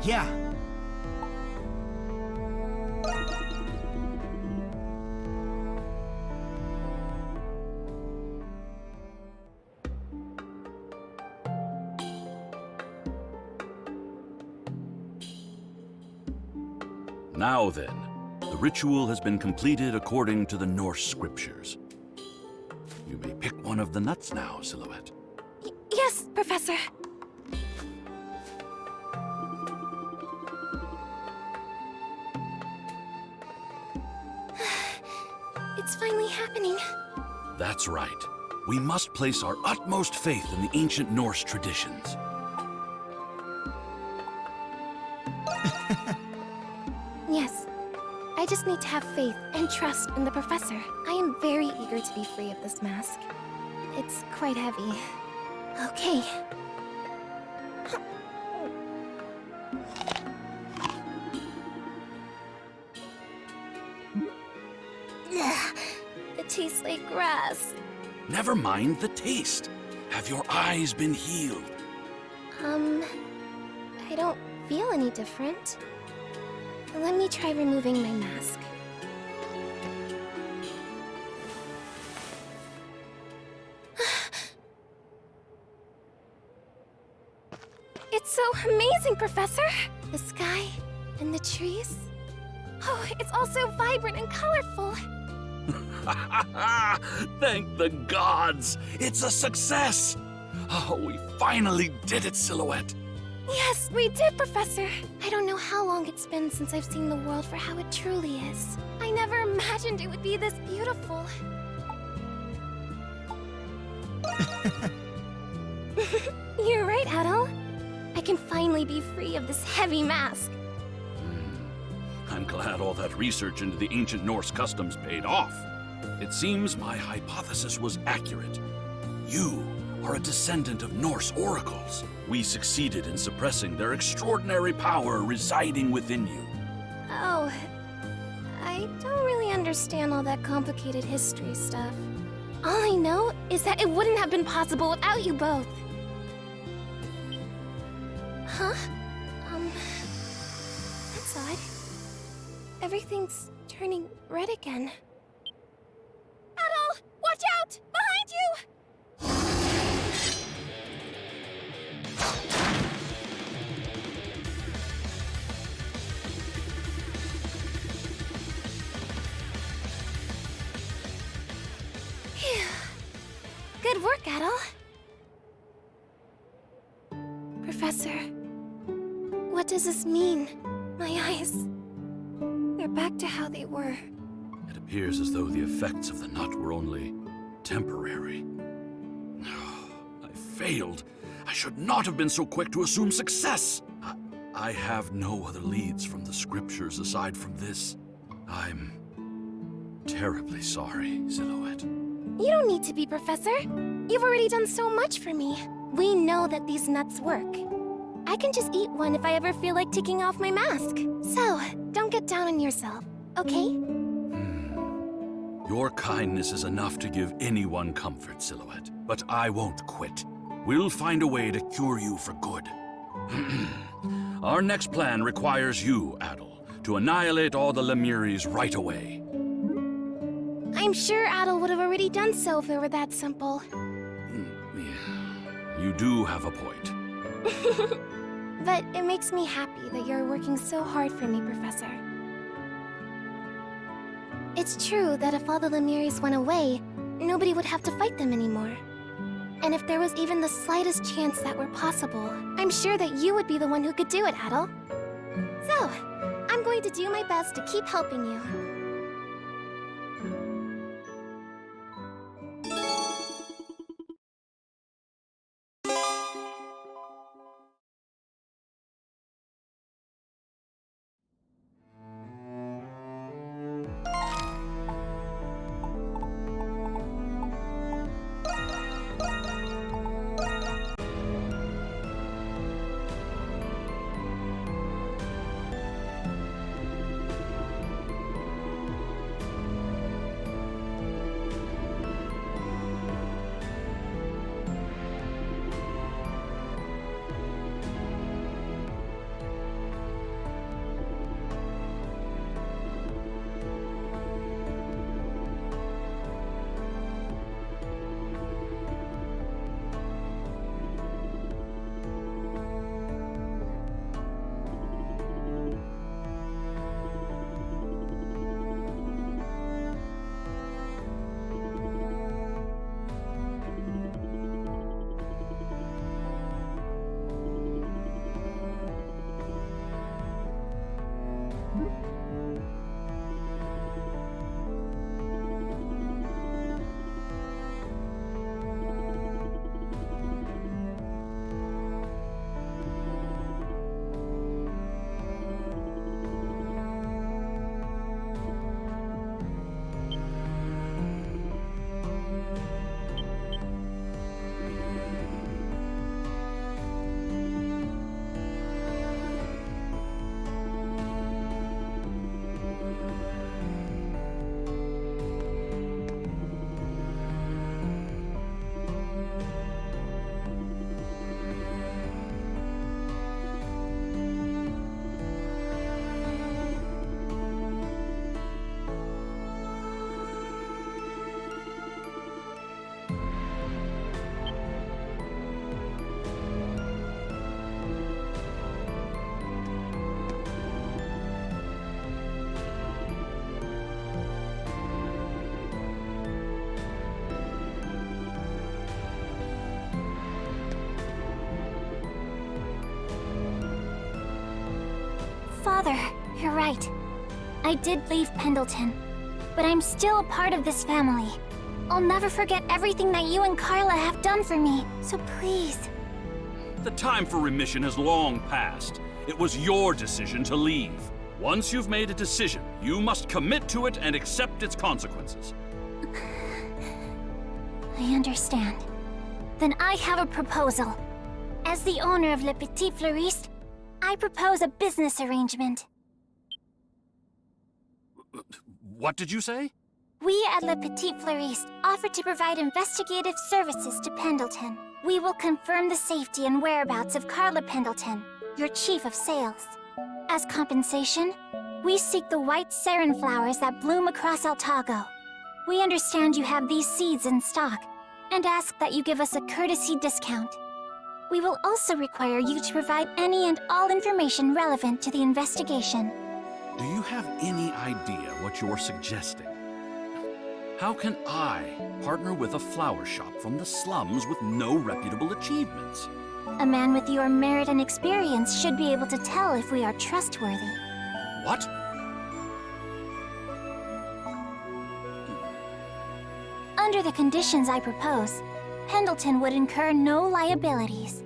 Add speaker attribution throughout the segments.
Speaker 1: Yeah.
Speaker 2: Now then, the ritual has been completed according to the Norse scriptures. You may pick one of the nuts now, Silhouette.
Speaker 3: Yes, Professor. It's finally happening.
Speaker 2: That's right. We must place our utmost faith in the ancient Norse traditions.
Speaker 3: Yes. I just need to have faith and trust in the Professor. I am very eager to be free of this mask. It's quite heavy. Okay. It tastes like grass.
Speaker 2: Never mind the taste. Have your eyes been healed?
Speaker 3: I don't feel any different. Let me try removing my mask. It's so amazing, Professor! The sky and the trees. Oh, it's all so vibrant and colorful.
Speaker 2: Thank the gods! It's a success! Oh, we finally did it, Silhouette!
Speaker 3: Yes, we did, Professor! I don't know how long it's been since I've seen the world for how it truly is. I never imagined it would be this beautiful. You're right, Adel. I can finally be free of this heavy mask.
Speaker 2: I'm glad all that research into the ancient Norse customs paid off. It seems my hypothesis was accurate. You are a descendant of Norse oracles. We succeeded in suppressing their extraordinary power residing within you.
Speaker 3: Oh, I don't really understand all that complicated history stuff. All I know is that it wouldn't have been possible without you both. Huh? That's odd. Everything's turning red again. Adel! Watch out! Behind you! Phew. Good work, Adel. Professor, what does this mean? My eyes, they're back to how they were.
Speaker 2: It appears as though the effects of the nut were only temporary. I failed. I should not have been so quick to assume success. I have no other leads from the scriptures aside from this. I'm terribly sorry, Silhouette.
Speaker 3: You don't need to be, Professor. You've already done so much for me. We know that these nuts work. I can just eat one if I ever feel like taking off my mask. So, don't get down on yourself, okay?
Speaker 2: Your kindness is enough to give anyone comfort, Silhouette. But I won't quit. We'll find a way to cure you for good. Our next plan requires you, Adel, to annihilate all the Lemiris right away.
Speaker 3: I'm sure Adel would have already done so if it were that simple.
Speaker 2: You do have a point.
Speaker 3: But it makes me happy that you're working so hard for me, Professor. It's true that if all the Lemiris went away, nobody would have to fight them anymore. And if there was even the slightest chance that were possible, I'm sure that you would be the one who could do it, Adel. So, I'm going to do my best to keep helping you.
Speaker 1: Father, you're right. I did leave Pendleton, but I'm still a part of this family. I'll never forget everything that you and Carla have done for me, so please.
Speaker 2: The time for remission has long passed. It was your decision to leave. Once you've made a decision, you must commit to it and accept its consequences.
Speaker 1: I understand. Then I have a proposal. As the owner of Le Petit Fleuriste, I propose a business arrangement.
Speaker 2: What did you say?
Speaker 1: We at Le Petit Fleuriste offer to provide investigative services to Pendleton. We will confirm the safety and whereabouts of Carla Pendleton, your chief of sales. As compensation, we seek the white sarin flowers that bloom across Altago. We understand you have these seeds in stock, and ask that you give us a courtesy discount. We will also require you to provide any and all information relevant to the investigation.
Speaker 2: Do you have any idea what you're suggesting? How can I partner with a flower shop from the slums with no reputable achievements?
Speaker 1: A man with your merit and experience should be able to tell if we are trustworthy.
Speaker 2: What?
Speaker 1: Under the conditions I propose, Pendleton would incur no liabilities.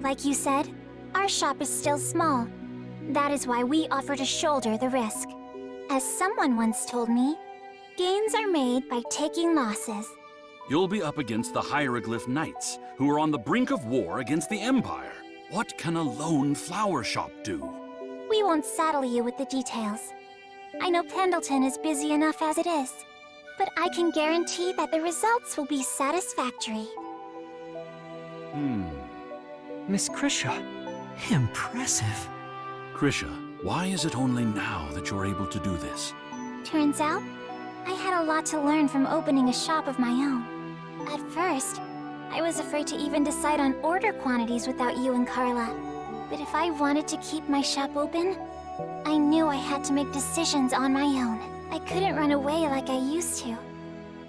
Speaker 1: Like you said, our shop is still small. That is why we offer to shoulder the risk. As someone once told me, gains are made by taking losses.
Speaker 2: You'll be up against the Hieroglyph Knights, who are on the brink of war against the Empire. What can a lone flower shop do?
Speaker 1: We won't saddle you with the details. I know Pendleton is busy enough as it is, but I can guarantee that the results will be satisfactory.
Speaker 4: Miss Krisha, impressive.
Speaker 2: Krisha, why is it only now that you're able to do this?
Speaker 1: Turns out, I had a lot to learn from opening a shop of my own. At first, I was afraid to even decide on order quantities without you and Carla. But if I wanted to keep my shop open, I knew I had to make decisions on my own. I couldn't run away like I used to,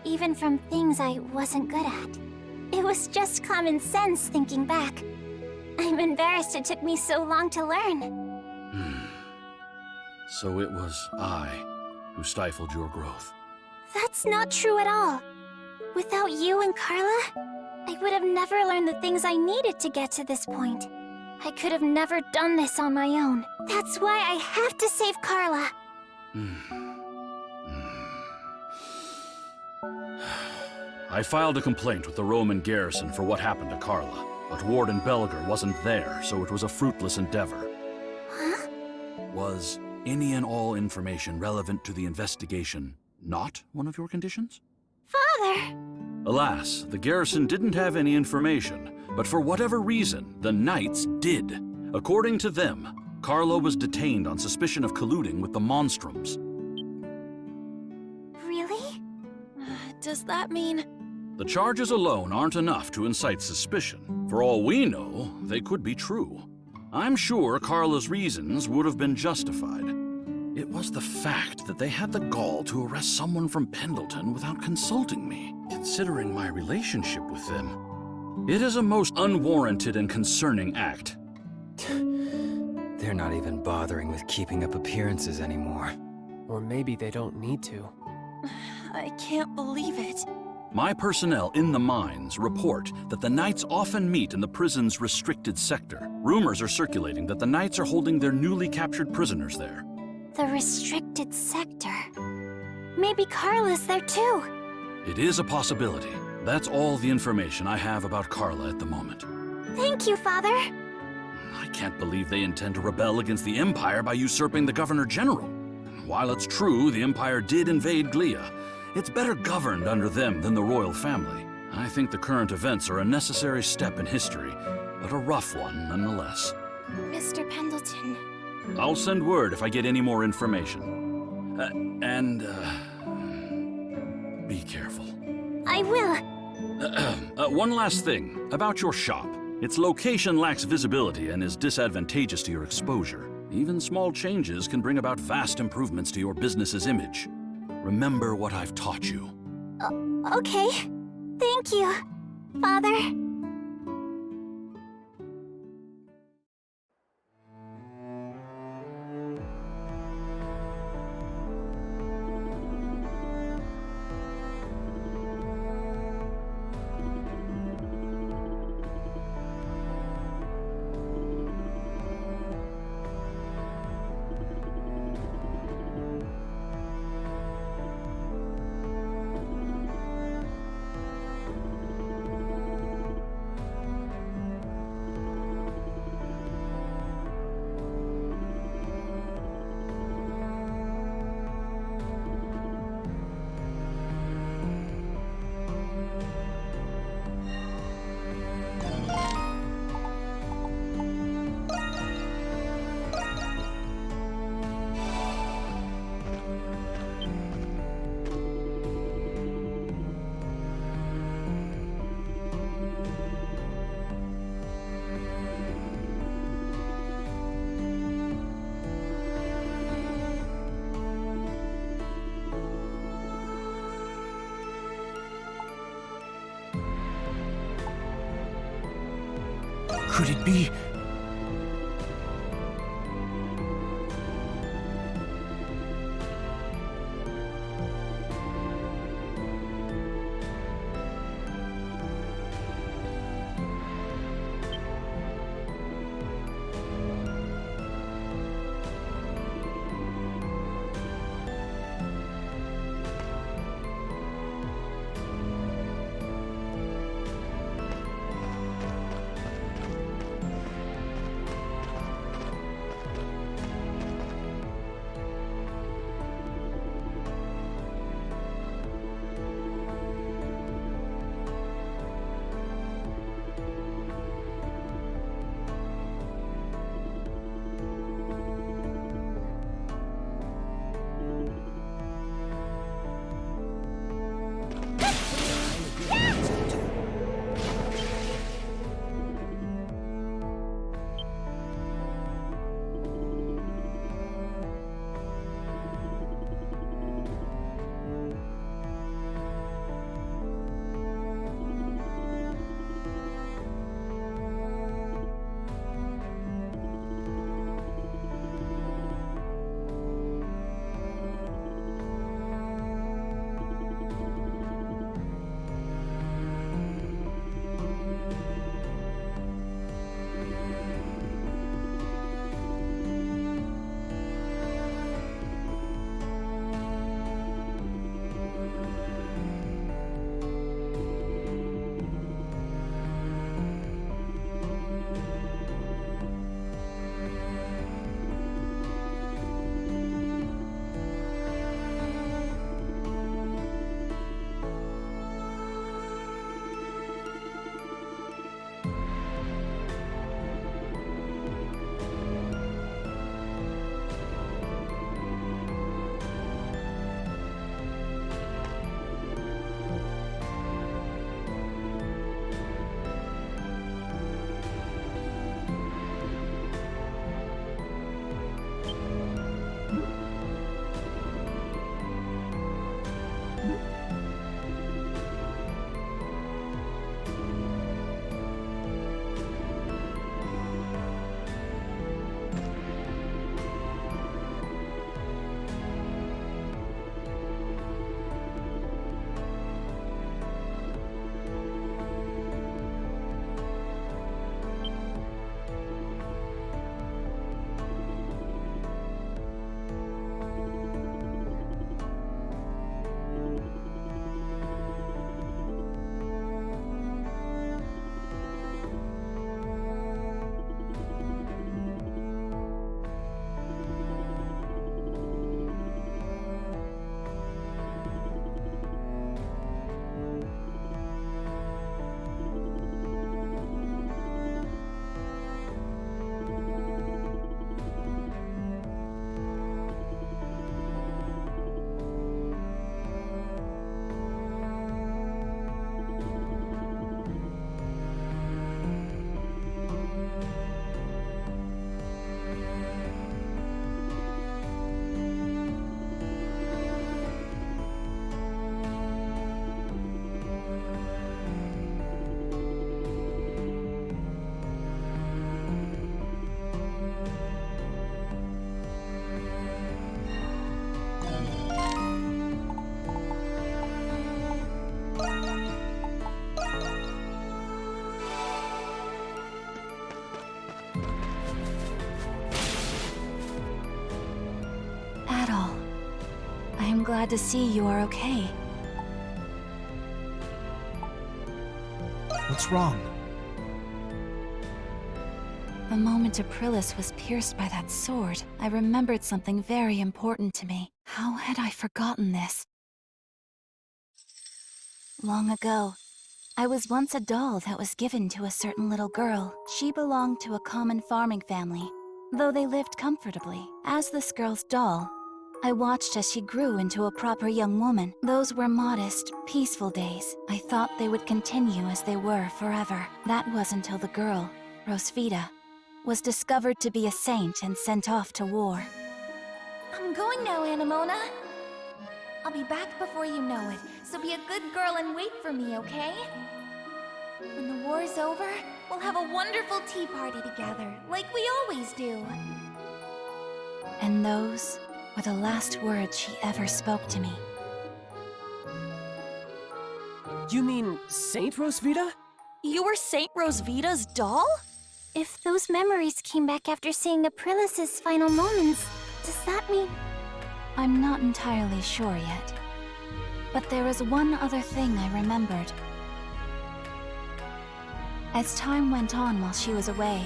Speaker 1: even from things I wasn't good at. It was just common sense thinking back. I'm embarrassed it took me so long to learn.
Speaker 2: So it was I who stifled your growth.
Speaker 1: That's not true at all. Without you and Carla, I would have never learned the things I needed to get to this point. I could have never done this on my own. That's why I have to save Carla.
Speaker 2: I filed a complaint with the Roman garrison for what happened to Carla, but Warden Belger wasn't there, so it was a fruitless endeavor.
Speaker 1: Huh?
Speaker 2: Was any and all information relevant to the investigation not one of your conditions?
Speaker 1: Father!
Speaker 2: Alas, the garrison didn't have any information, but for whatever reason, the Knights did. According to them, Carla was detained on suspicion of colluding with the Monstrums.
Speaker 1: Really?
Speaker 3: Does that mean...
Speaker 2: The charges alone aren't enough to incite suspicion. For all we know, they could be true. I'm sure Carla's reasons would have been justified. It was the fact that they had the gall to arrest someone from Pendleton without consulting me, considering my relationship with them. It is a most unwarranted and concerning act.
Speaker 4: They're not even bothering with keeping up appearances anymore.
Speaker 5: Or maybe they don't need to.
Speaker 3: I can't believe it.
Speaker 2: My personnel in the mines report that the Knights often meet in the prison's restricted sector. Rumors are circulating that the Knights are holding their newly captured prisoners there.
Speaker 1: The restricted sector. Maybe Carla's there too.
Speaker 2: It is a possibility. That's all the information I have about Carla at the moment.
Speaker 1: Thank you, Father.
Speaker 2: I can't believe they intend to rebel against the Empire by usurping the Governor General. While it's true the Empire did invade Glia, it's better governed under them than the royal family. I think the current events are a necessary step in history, but a rough one nonetheless.
Speaker 3: Mr. Pendleton.
Speaker 2: I'll send word if I get any more information. Be careful.
Speaker 1: I will.
Speaker 2: One last thing, about your shop. Its location lacks visibility and is disadvantageous to your exposure. Even small changes can bring about vast improvements to your business's image. Remember what I've taught you.
Speaker 1: Okay. Thank you, Father.
Speaker 5: Could it be?
Speaker 6: I'm glad to see you are okay.
Speaker 7: What's wrong?
Speaker 6: The moment Aprilis was pierced by that sword, I remembered something very important to me. How had I forgotten this? Long ago, I was once a doll that was given to a certain little girl. She belonged to a common farming family, though they lived comfortably. As this girl's doll, I watched as she grew into a proper young woman. Those were modest, peaceful days. I thought they would continue as they were forever. That was until the girl, Rosvita, was discovered to be a saint and sent off to war.
Speaker 8: I'm going now, Anemona. I'll be back before you know it, so be a good girl and wait for me, okay? When the war's over, we'll have a wonderful tea party together, like we always do.
Speaker 6: And those were the last words she ever spoke to me.
Speaker 5: You mean Saint Rosvita?
Speaker 8: You were Saint Rosvita's doll?
Speaker 1: If those memories came back after seeing Aprilis's final moments, does that mean...
Speaker 6: I'm not entirely sure yet. But there was one other thing I remembered. As time went on while she was away,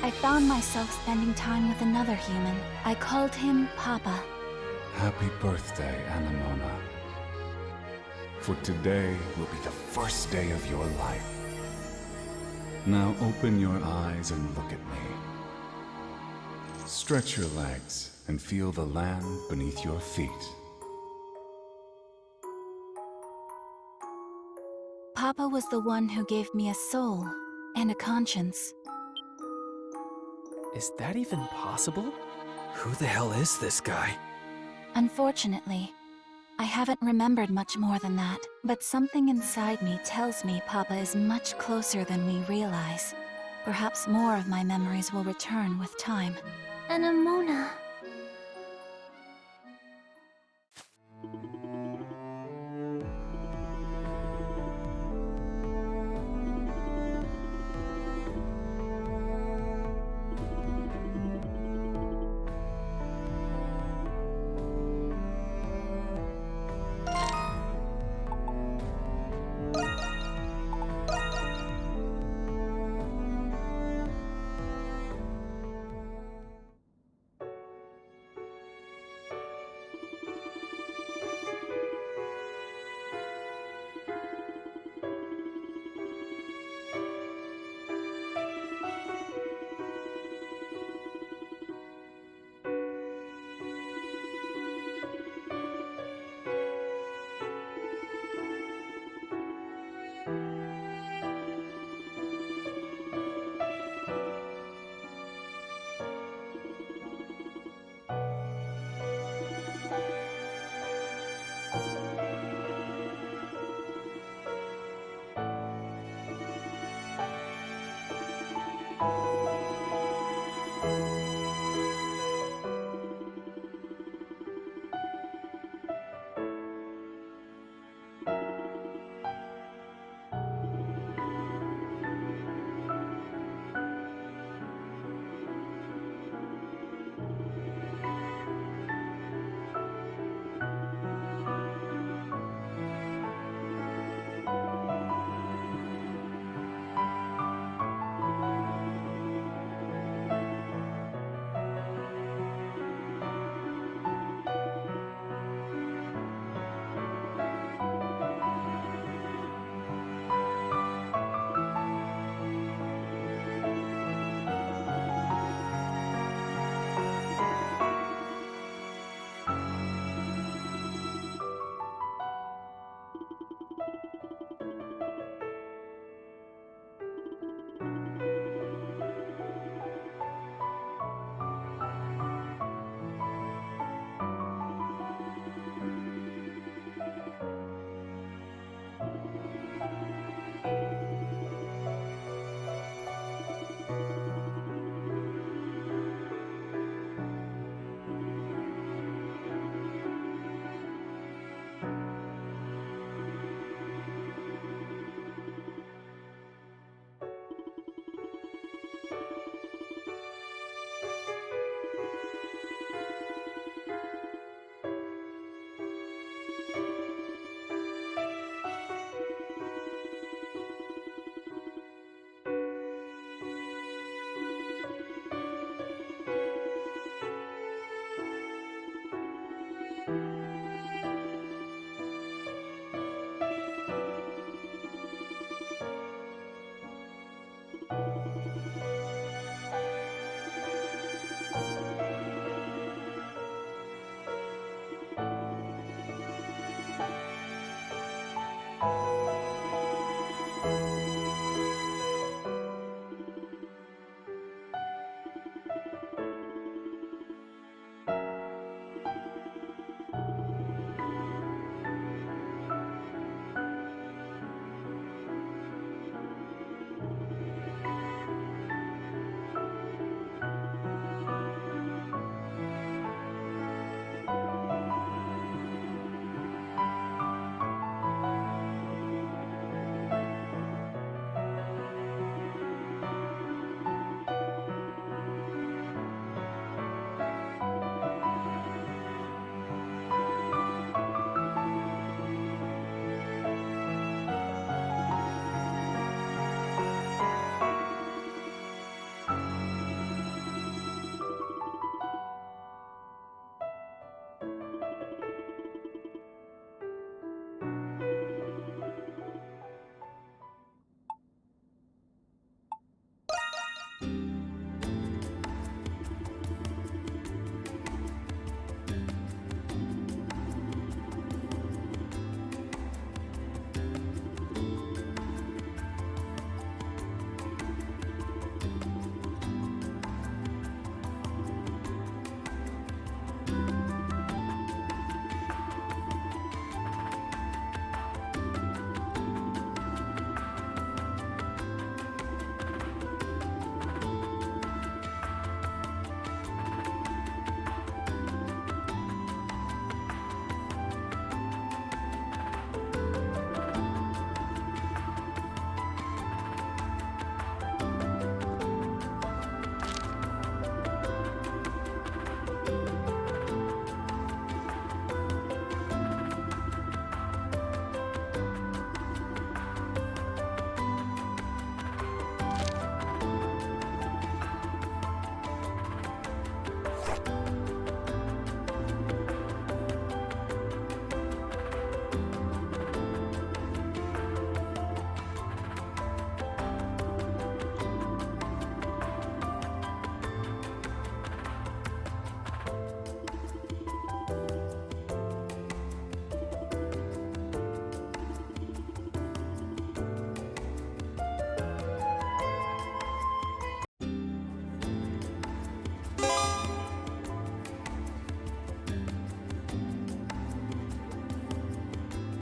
Speaker 6: I found myself spending time with another human. I called him Papa.
Speaker 7: Happy birthday, Anemona. For today will be the first day of your life. Now open your eyes and look at me. Stretch your legs and feel the land beneath your feet.
Speaker 6: Papa was the one who gave me a soul and a conscience.
Speaker 5: Is that even possible?
Speaker 4: Who the hell is this guy?
Speaker 6: Unfortunately, I haven't remembered much more than that, but something inside me tells me Papa is much closer than we realize. Perhaps more of my memories will return with time.
Speaker 1: Anemona,